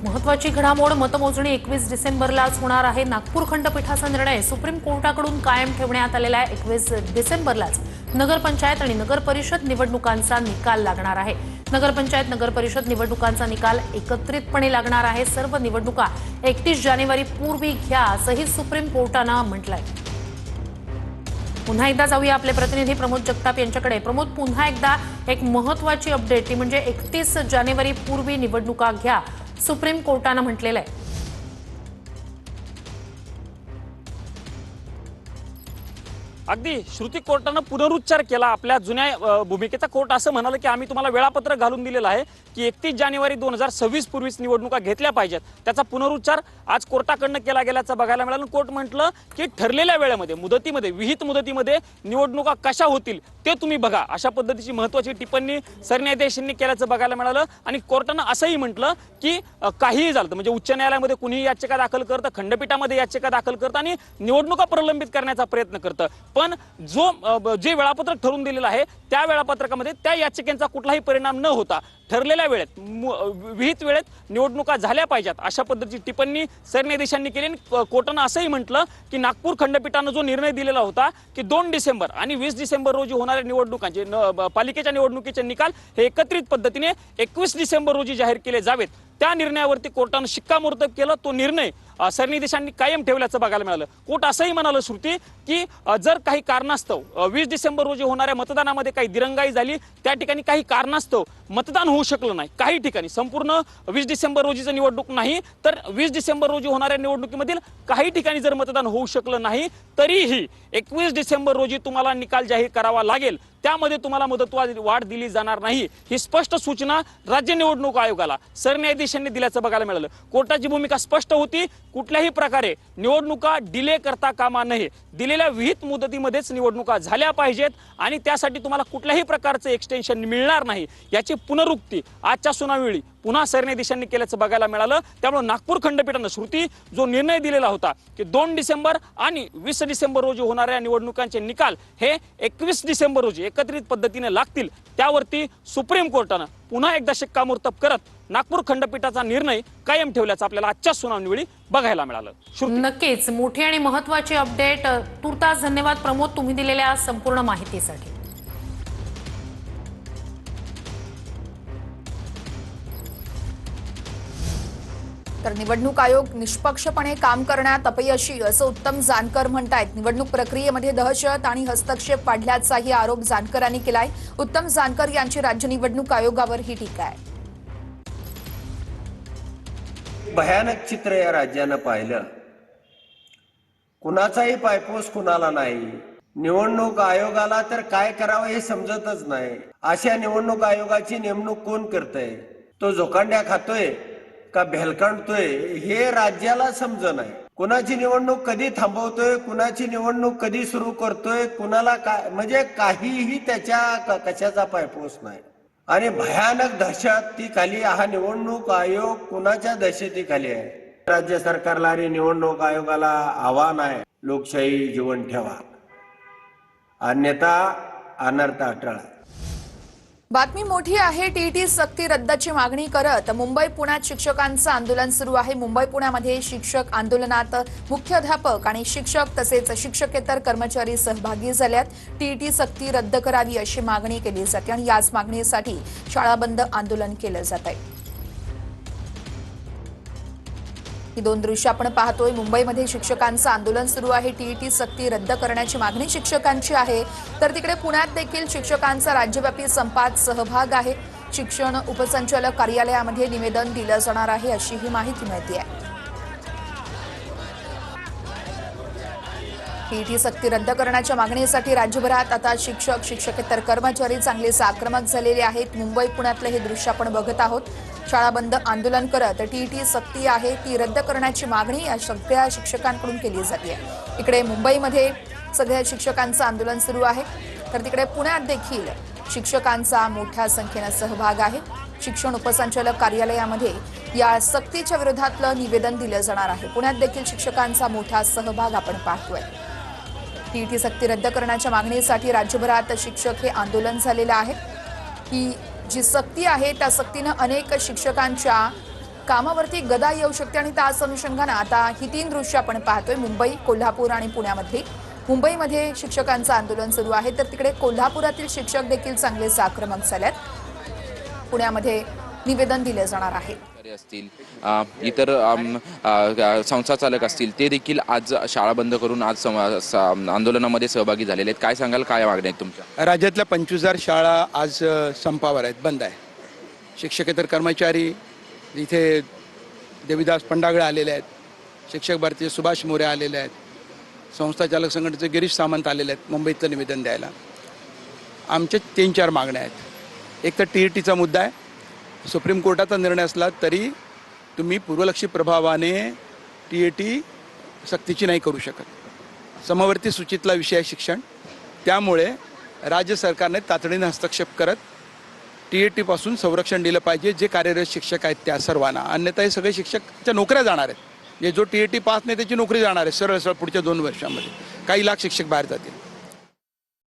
महत्त्वाची घडामोड मतमोजणी 21 डिसेंबरलाच होणार आहे। नागपूर खंडपीठाचा निर्णय सुप्रीम कोर्टाकडून कायम ठेवण्यात आलेला आहे। 21 डिसेंबरलाच नगरपंचायत आणि नगरपरिषद निवडणुकांचा निकाल लागणार आहे। नगरपंचायत नगरपरिषद निवडणुकांचा निकाल एकत्रितपणे लागणार आहे। सर्व निवडणुका 31 जानेवारी पूर्वी घ्या असंही सुप्रीम कोर्टाने म्हटलंय। पुन्हा एकदा जाऊया आपले प्रतिनिधी प्रमोद जगताप यांच्याकडे। प्रमोद, पुन्हा एकदा एक महत्त्वाची अपडेट ती म्हणजे 31 जानेवारी पूर्वी निवडणुका घ्या सुप्रीम कोर्टाने म्हटलेलं आहे। अगदी श्रुती कोर्टाने पुनरुच्चार केला आपल्या जुन्या भूमिकेचा। कोर्ट असं म्हणाले की आम्ही तुम्हाला वेळापत्रक घालून दिलेलं आहे की 31 जानेवारी 2026 पूर्वीच निवडणुका घेतल्या पाहिजेत। त्याचा पुनरुच्चार आज कोर्टाकडून केला गेल्याचं बघायला मिळालं। कोर्ट म्हटलं की ठरलेल्या वेळेमध्ये मुदतीमध्ये विहित मुदतीमध्ये निवडणुका कशा होतील ते तुम्ही बघा, अशा पद्धतीची महत्त्वाची टिप्पणी सरन्यायाधीशांनी केल्याचं बघायला मिळालं। आणि कोर्टाने असंही म्हटलं की काहीही झालं म्हणजे उच्च न्यायालयामध्ये कुणीही याचिका दाखल करतं, खंडपीठामध्ये याचिका दाखल करतं आणि निवडणुका प्रलंबित करण्याचा प्रयत्न करतं, पण जे वेळापत्रक ठरवून दिलेलं आहे त्या वेळापत्रकामध्ये त्या याचिकेचा कुठलाही परिणाम न होता ठरलेल्या वेळेत विहित वेळेत निवडणुका झाल्या पाहिजेत अशा पद्धतीची टिप्पणी सरन्यायाधीशांनी केली। कोर्टाने असंही म्हटलं की नागपूर खंडपीठाने जो निर्णय दिलेला होता की 2 डिसेंबर आणि 20 डिसेंबर रोजी होणाऱ्या निवडणुकांचे पालिकेच्या निवडणुकीचे निकाल हे एकत्रित पद्धतीने 21 डिसेंबर रोजी जाहीर केले जावेत, त्या निर्णयावरती कोर्टाने शिक्कामोर्तब केलं। तो निर्णय सरन्यायाधीशांनी कायम ठेवल्याचं बघायला मिळालं। कोर्ट असंही म्हणालं श्रुती की जर काही कारणास्तव 20 डिसेंबर रोजी होणाऱ्या मतदानामध्ये काही दिरंगाई झाली, त्या ठिकाणी काही कारणास्तव मतदान होऊ शकलं नाही, काही ठिकाणी संपूर्ण 20 डिसेंबर रोजीचं निवडणूक नाही तर 20 डिसेंबर रोजी होणाऱ्या निवडणुकीमधील काही ठिकाणी जर मतदान होऊ शकलं नाही तरीही 21 डिसेंबर रोजी तुम्हाला निकाल जाहीर करावा लागेल, त्यामध्ये तुम्हाला मुदतवाढ दिली जाणार नाही, ही स्पष्ट सूचना राज्य निवडणूक आयोगाला सरन्यायाधीशांनी दिल्याचं बघायला मिळालं। कोर्टाची भूमिका स्पष्ट होती, कुठल्याही प्रकारे निवडणुका डिले करता कामा नये, दिलेल्या विहित मुदतीमध्येच निवडणुका झाल्या पाहिजेत आणि त्यासाठी तुम्हाला कुठल्याही प्रकारचं एक्सटेन्शन मिळणार नाही, याची पुनरुक्ती आजच्या सुनावणी पुन्हा सरन्यायाधीशांनी केल्याचं बघायला मिळालं। त्यामुळे नागपूर खंडपीठाने श्रुती जो निर्णय दिलेला होता की 2 डिसेंबर आणि 20 डिसेंबर रोजी होणाऱ्या निवडणुकांचे निकाल हे 21 डिसेंबर रोजी एकत्रित पद्धतीने लागतील, त्यावरती सुप्रीम कोर्टाने पुन्हा एकदा शिक्कामोर्तब करत नागपूर खंडपीठाचा निर्णय कायम ठेवल्याचं आपल्याला आजच्या सुनावणीवेळी बघायला मिळालं। नक्कीच मोठी आणि महत्त्वाची अपडेट। तुर्तास धन्यवाद प्रमोद, तुम्ही दिलेल्या संपूर्ण माहितीसाठी। तर निवडणूक आयोग निष्पक्षपणे काम करण्यात अपयशी असं उत्तम जानकर म्हणतायत। निवडणूक प्रक्रियेमध्ये दहशत आणि हस्तक्षेप वाढल्याचाही आरोप जानकरांनी केलाय। उत्तम जानकर यांची राज्य निवडणूक आयोगावर ही टीका आहे। भयानक चित्र या राज्यानं पाहिलं, कुणाचाही पायपोस कुणाला नाही, निवडणूक आयोगाला तर काय करावं हे समजतच नाही। अशा निवडणूक आयोगाची नेमणूक कोण करतंय? तो झोकांड्या खातोय का भेलकांडतोय हे राज्याला समजणं। कुणाची निवडणूक कधी थांबवतोय, कुणाची निवडणूक कधी सुरू करतोय, कुणाला काय म्हणजे काहीही त्याच्या कशाचा पायपोस नाही आणि भयानक दहशत ती खाली हा निवडणूक आयोग कुणाच्या दहशतीखाली आहे? राज्य सरकारला आणि निवडणूक आयोगाला आव्हान आहे, लोकशाही जीवन ठेवा, अन्यथा अनर्थ अटळ। बातमी मोठी आहे। टीईटी सक्ती रद्दची मागणी करत मुंबई पुण्यात शिक्षकांचं आंदोलन सुरू आहे। मुंबई पुण्यामध्ये शिक्षक आंदोलनात मुख्याध्यापक आणि शिक्षक तसेच शिक्षकेतर कर्मचारी सहभागी झाल्यात। टीईटी सक्ती रद्द करावी अशी मागणी केली जाते आणि याच मागणीसाठी शाळा बंद आंदोलन केलं जात आहे। ही दोन दृश्य आपण पाहतोय। मुंबईमध्ये शिक्षकांचं आंदोलन सुरू आहे। टीईटी सक्ती रद्द करण्याची मागणी शिक्षकांची आहे, तर तिकडे पुण्यात देखील शिक्षकांचा राज्यव्यापी संपात सहभाग आहे। शिक्षण उपसंचालक कार्यालयामध्ये निवेदन दिलं जाणार आहे अशी ही माहिती मिळते आहे। टीईटी सक्ती रद्द करण्याच्या मागणीसाठी राज्यभरात आता शिक्षक शिक्षकेतर कर्मचारी चांगलेच आक्रमक झालेले आहेत। मुंबई पुण्यातलं हे दृश्य आपण बघत आहोत। शाळा बंद आंदोलन करत टीईटी सक्ती आहे ती रद्द करण्याची मागणी या सगळ्या शिक्षकांकडून केली जाते। इकडे मुंबईमध्ये सगळ्या शिक्षकांचं आंदोलन सुरू आहे, तर तिकडे पुण्यात देखील शिक्षकांचा मोठ्या संख्येने सहभाग आहे। शिक्षण उपसंचालक कार्यालयामध्ये या सक्तीच्या विरोधातलं निवेदन दिलं जाणार आहे। पुण्यात देखील शिक्षकांचा मोठा सहभाग आपण पाहतोय। टीईटी सक्ती रद्द करण्याच्या मागणीसाठी राज्यभरात शिक्षक हे आंदोलन झालेलं आहे। ही जी सक्ती आहे त्या सक्तीने अनेक शिक्षकांच्या कामावरती गदा येऊ शकते आणि त्याच अनुषंगानं आता ही 3 दृश्य आपण पाहतोय मुंबई, कोल्हापूर आणि पुण्यामधली. मुंबईमध्ये शिक्षकांचं आंदोलन सुरू आहे तर तिकडे कोल्हापुरातील शिक्षक देखील चांगलेच आक्रमक झालेत. पुण्यामध्ये निवेदन दिले जाणार आहे. असतील इतर संस्था चालक असतील ते देखील आज शाळा बंद करून आज आंदोलनामध्ये सहभागी झालेले आहेत. काय सांगाल, काय मागण्या आहेत तुमच्या? राज्यातल्या 25,000 शाळा आज संपावर आहेत, बंद आहे. शिक्षकेतर कर्मचारी इथे देवीदास पंडागळे आलेले आहेत, शिक्षक भारतीय सुभाष मोरे आलेले आहेत, संस्था चालक संघटनेचे गिरीश सामंत आलेले आहेत मुंबईतलं निवेदन द्यायला. आमचे 3-4 मागण्या आहेत. एक तर TETचा मुद्दा आहे. सुप्रीम कोर्टाचा निर्णय असला तरी तुम्ही पूर्वलक्षी प्रभावाने TET सक्तीची नाही करू शकत. समवर्ती सूचीतला विषय आहे शिक्षण, त्यामुळे राज्य सरकारने तातडीने हस्तक्षेप करत TET पासून संरक्षण दिलं पाहिजे जे कार्यरत शिक्षक आहेत त्या सर्वांना. अन्यथा हे सगळे शिक्षकच्या नोकऱ्या जाणार आहेत. जे जो TET पास नाही त्याची नोकरी जाणार आहे सरळ सरळ पुढच्या 2 वर्षांमध्ये. काही लाख शिक्षक बाहेर जातील.